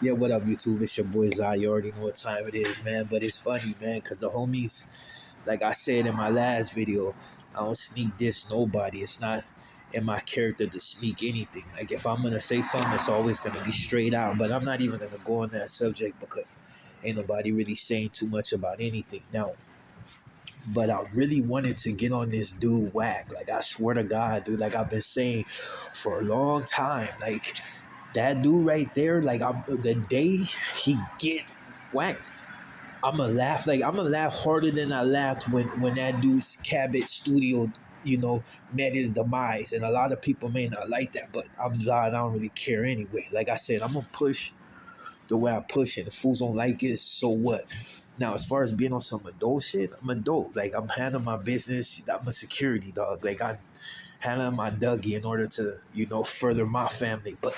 Yeah, what up, YouTube? It's your boy Zai. You already know what time it is, man. But it's funny, man, because the homies, like I said in my last video, I don't sneak diss nobody. It's not in my character to sneak anything. Like, if I'm going to say something, it's always going to be straight out. But I'm not even going to go on that subject because ain't nobody really saying too much about anything. Now, but I really wanted to get on this dude Wack. Like, I swear to God, dude, like I've been saying for a long time. Like, that dude right there, like the day he get whacked, I'ma laugh. Like, I'ma laugh harder than I laughed when that dude's Cabot studio, met his demise. And a lot of people may not like that, but I'm Zod. I don't really care anyway. Like I said, I'm gonna push the way I push it. If fools don't like it, so what? Now, as far as being on some adult shit, I'm adult. Like, I'm handling my business. I'm a security dog. Like, I handling my Dougie in order to, further my family. But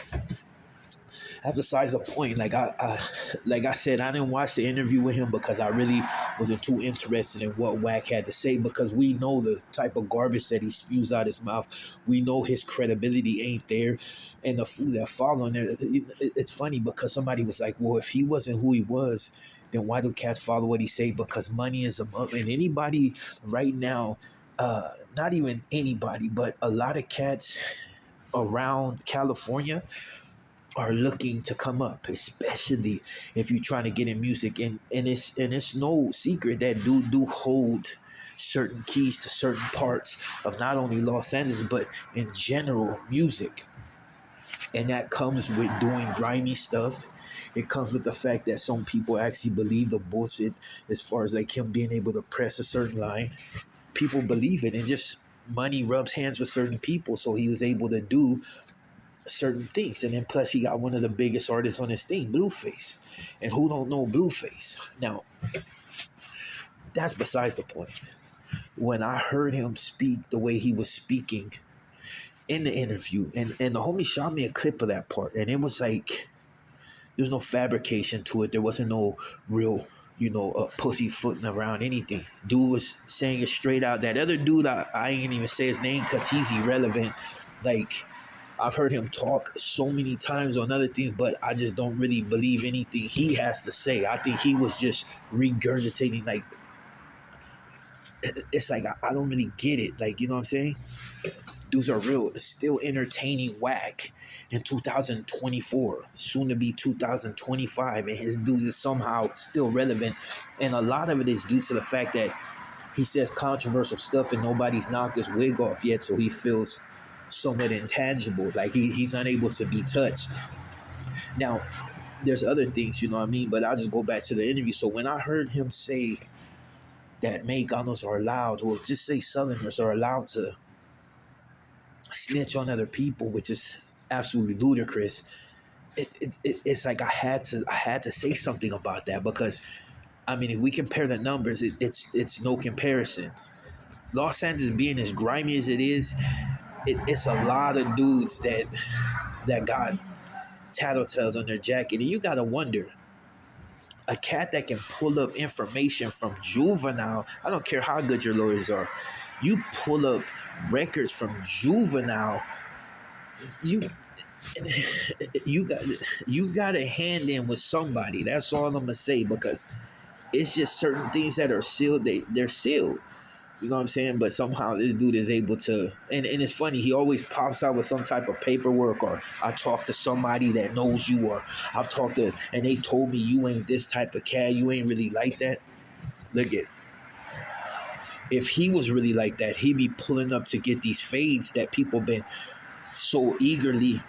that's besides the point. Like I said, I didn't watch the interview with him because I really wasn't too interested in what Wack had to say, because we know the type of garbage that he spews out his mouth. We know his credibility ain't there, and the fools that follow him there. It's funny because somebody was like, "Well, if he wasn't who he was, then why do cats follow what he say? Because money is a and anybody right now." Not even anybody, but a lot of cats around California are looking to come up, especially if you're trying to get in music. And it's no secret that do hold certain keys to certain parts of not only Los Angeles but in general music. And that comes with doing grimy stuff. It comes with the fact that some people actually believe the bullshit, as far as like him being able to press a certain line. People believe it, and just money rubs hands with certain people, so he was able to do certain things. And then plus he got one of the biggest artists on his thing, Blueface. And who don't know Blueface? Now, that's besides the point. When I heard him speak the way he was speaking in the interview, and the homie shot me a clip of that part, and it was like there's no fabrication to it. There wasn't no real pussyfooting around anything. Dude was saying it straight out. That other dude, I ain't even say his name because he's irrelevant. Like, I've heard him talk so many times on other things, but I just don't really believe anything he has to say. I think he was just regurgitating. Like, it's like I don't really get it. Like, you know what I'm saying? Dudes are real, still entertaining Wack in 2024, soon to be 2025, and his dudes is somehow still relevant. And a lot of it is due to the fact that he says controversial stuff and nobody's knocked his wig off yet, so he feels somewhat intangible, like he's unable to be touched. Now, there's other things, you know what I mean, but I'll just go back to the interview. So when I heard him say that Mexicanos are allowed, well, just say Southerners are allowed to snitch on other people, which is absolutely ludicrous. It's like I had to say something about that, because I mean, if we compare the numbers, it's no comparison. Los Angeles being as grimy as it is, it's a lot of dudes that got tattletales on their jacket. And you gotta wonder, a cat that can pull up information from Juvenile, I don't care how good your lawyers are, you pull up records from Juvenile, you got a hand in with somebody. That's all I'm gonna say, because it's just certain things that are sealed, they're sealed. You know what I'm saying? But somehow this dude is able to, and it's funny, he always pops out with some type of paperwork, or I talked to somebody that knows you, or I've talked to, and they told me you ain't this type of cat, you ain't really like that. Look at, if he was really like that, he'd be pulling up to get these fades that people been so eagerly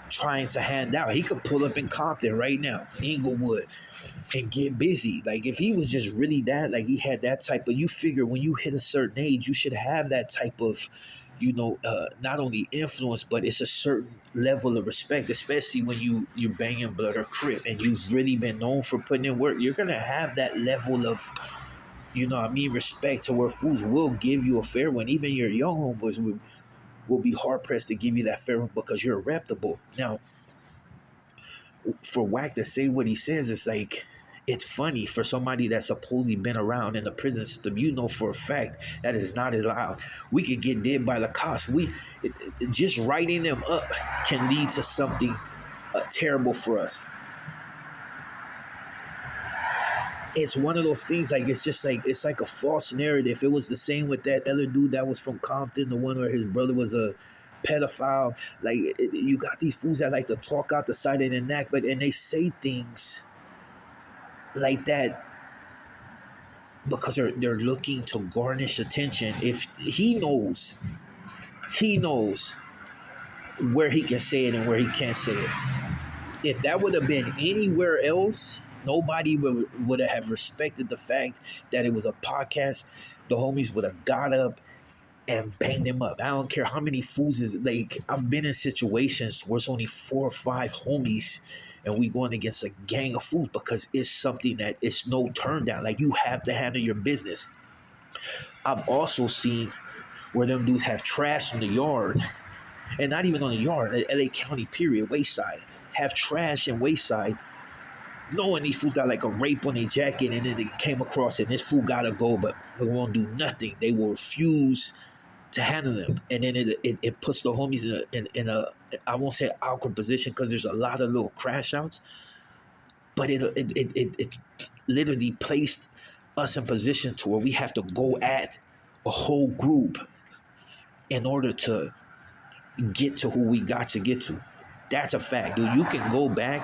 trying to hand out. He could pull up in Compton right now, Inglewood, and get busy. Like, if he was just really that, like he had that type of, you figure when you hit a certain age, you should have that type of, not only influence, but it's a certain level of respect, especially when you're banging Blood or Crip and you've really been known for putting in work. You're going to have that level of, respect, to where fools will give you a fair one. Even your young homeboys will be hard pressed to give you that fair one, because you're reputable. Now, for Wack to say what he says, it's like, it's funny for somebody that's supposedly been around in the prison system. You know for a fact that is not allowed. We could get dead by the cops. Just writing them up can lead to something terrible for us. It's one of those things, like it's just like it's like a false narrative. It was the same with that other dude that was from Compton, the one where his brother was a pedophile. Like you got these fools that like to talk out the side of their neck, and they say things like that because they're looking to garnish attention. If he knows where he can say it and where he can't say it. If that would have been anywhere else, nobody would have respected the fact that it was a podcast. The homies would have got up and banged him up. I don't care how many fools is like. I've been in situations where it's only 4 or 5 homies, and we going against a gang of fools because it's something that it's no turn down. Like you have to handle your business. I've also seen where them dudes have trash in the yard, and not even on the yard, at LA County, period, Wayside, have trash in Wayside, knowing these fools got like a rape on their jacket, and then they came across it, and this fool gotta go, but they won't do nothing. They will refuse to handle them, and then it puts the homies in a I won't say awkward position because there's a lot of little crash outs, but it literally placed us in position to where we have to go at a whole group in order to get to who we got to get to. That's a fact, dude. You can go back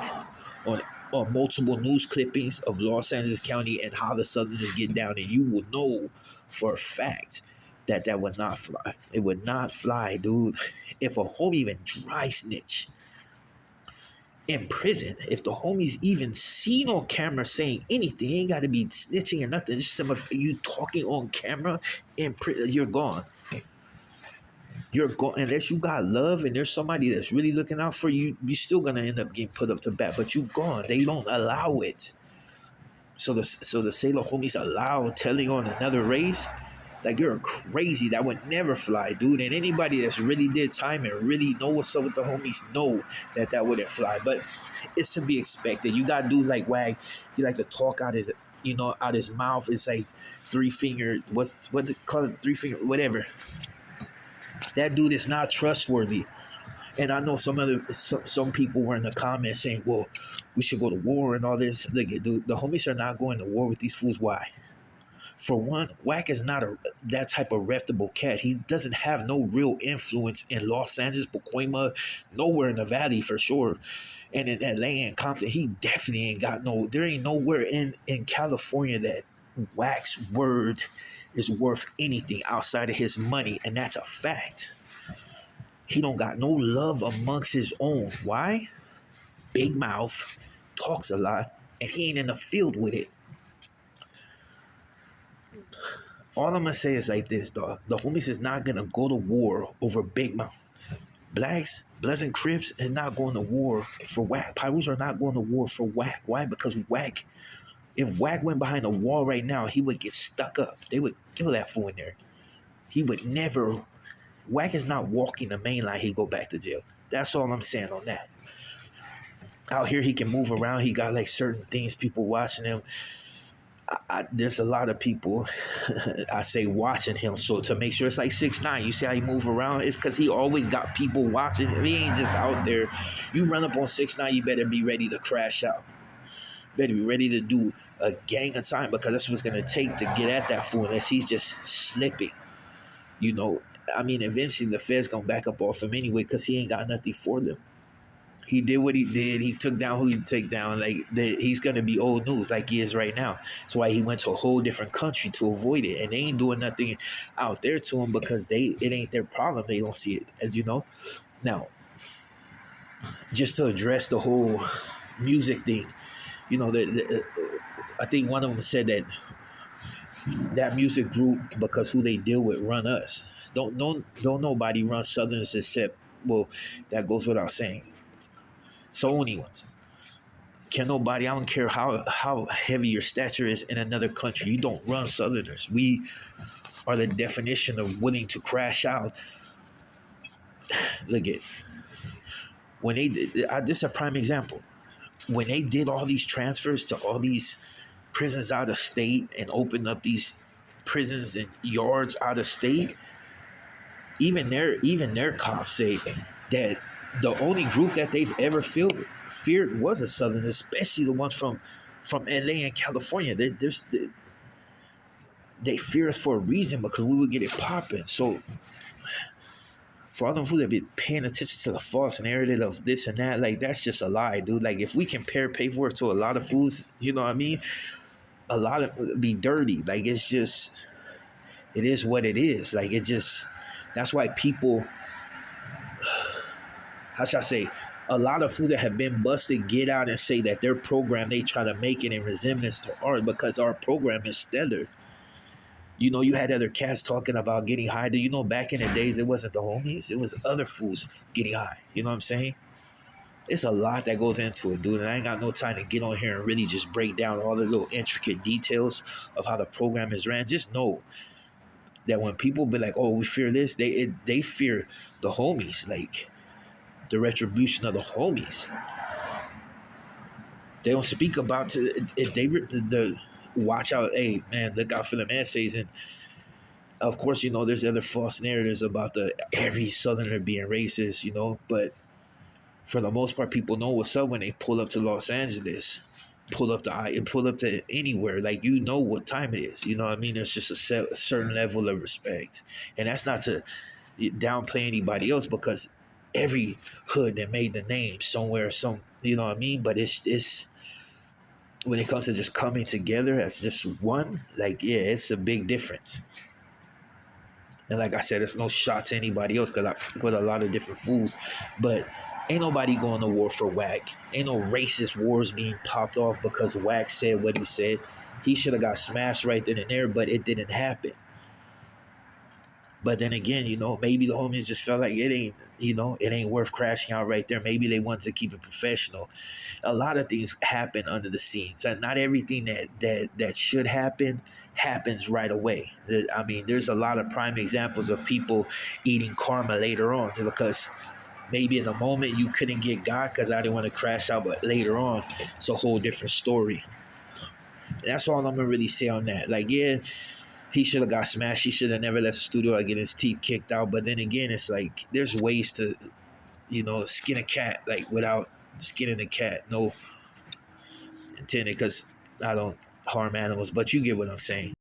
on multiple news clippings of Los Angeles County and how the Southerners get down, and you will know for a fact that would not fly. It would not fly, dude. If a homie even dry snitch in prison, if the homies even seen on camera saying anything, ain't got to be snitching or nothing. Just some of you talking on camera in prison, you're gone. You're going unless you got love and there's somebody that's really looking out for you. You're still gonna end up getting put up to bat, but you gone. They don't allow it. So the Sailor homies allow telling on another race, like you're crazy. That would never fly, dude. And anybody that's really did time and really know what's up with the homies know that wouldn't fly. But it's to be expected. You got dudes like Wack. He like to talk out his mouth. It's like 3 finger. What they call it? 3 finger. Whatever. That dude is not trustworthy. And I know some people were in the comments saying, well, we should go to war and all this. Look, dude, the homies are not going to war with these fools. Why? For one, Wack is not that type of reputable cat. He doesn't have no real influence in Los Angeles, Pacoima, nowhere in the Valley for sure. And in Atlanta and Compton, he definitely ain't got there ain't nowhere in California that Wack's word is worth anything outside of his money, and that's a fact. He don't got no love amongst his own. Why? Big mouth, talks a lot, and he ain't in the field with it. All I'm gonna say is like this, dog. The homies is not gonna go to war over big mouth. Blacks, Bloods, and Crips is not going to war for Wack. Pyrus are not going to war for Wack. Why? Because Wack, if Wack went behind a wall right now, he would get stuck up. They would kill that fool in there. He would never. Wack is not walking the main line. He go back to jail. That's all I'm saying on that. Out here, he can move around. He got like certain things, people watching him. There's a lot of people, I say, watching him. So to make sure it's like 6ix9ine, you see how he move around? It's because he always got people watching him. He ain't just out there. You run up on 6ix9ine, you better be ready to crash out. Better be ready to do a gang of time because that's what's going to take to get at that fool unless he's just slipping. I mean, eventually the Fed's going to back up off him anyway because he ain't got nothing for them. He did what he did. He took down who he took down. He's going to be old news like he is right now. That's why he went to a whole different country to avoid it. And they ain't doing nothing out there to him because it ain't their problem. They don't see it, as you know. Now, just to address the whole music thing, I think one of them said that music group, because who they deal with, run us. Don't nobody run Southerners except, well, that goes without saying. So only ones. Can nobody, I don't care how heavy your stature is in another country, you don't run Southerners. We are the definition of willing to crash out. Look at, when they did, this is a prime example. When they did all these transfers to all these prisons out of state and opened up these prisons and yards out of state, even their cops say that The only group that they've ever feared was the Southern, especially the ones from LA and California. They fear us for a reason because we would get it popping. So for all them fools that be paying attention to the false narrative of this and that, like that's just a lie, dude. Like if we compare paperwork to a lot of fools, you know what I mean? A lot of it be dirty. Like it's just, it is what it is. Like it just, that's why people, how should I say, a lot of fools that have been busted get out and say that their program, they try to make it in resemblance to ours because our program is stellar. You know, you had other cats talking about getting high. Do you know back in the days it wasn't the homies, it was other fools getting high. You know what I'm saying? It's a lot that goes into it, dude. And I ain't got no time to get on here and really just break down all the little intricate details of how the program is ran. Just know that when people be like, "Oh, we fear this," they fear the homies, like the retribution of the homies. They don't speak about if they the watch out. Hey, man, look out for them essays. And of course, you know, there's other false narratives about the every Southerner being racist, you know, but for the most part, people know what's up when they pull up to Los Angeles, pull up to anywhere. Like you know what time it is. You know what I mean? It's just a certain level of respect, and that's not to downplay anybody else because every hood that made the name somewhere, you know what I mean. But it's when it comes to just coming together as just one, like yeah, it's a big difference. And like I said, it's no shot to anybody else because I put a lot of different fools. But ain't nobody going to war for Wack. Ain't no racist wars being popped off because Wack said what he said. He should have got smashed right then and there, but it didn't happen. But then again, you know, maybe the homies just felt like it ain't, you know, it ain't worth crashing out right there. Maybe they wanted to keep it professional. A lot of things happen under the scenes. And not everything that should happen happens right away. I mean, there's a lot of prime examples of people eating karma later on because maybe in the moment you couldn't get God because I didn't want to crash out, but later on, it's a whole different story. And that's all I'm gonna really say on that. Like, yeah, he should have got smashed. He should have never left the studio or get his teeth kicked out. But then again, it's like there's ways to, you know, skin a cat like without skinning the cat. No intended because I don't harm animals, but you get what I'm saying.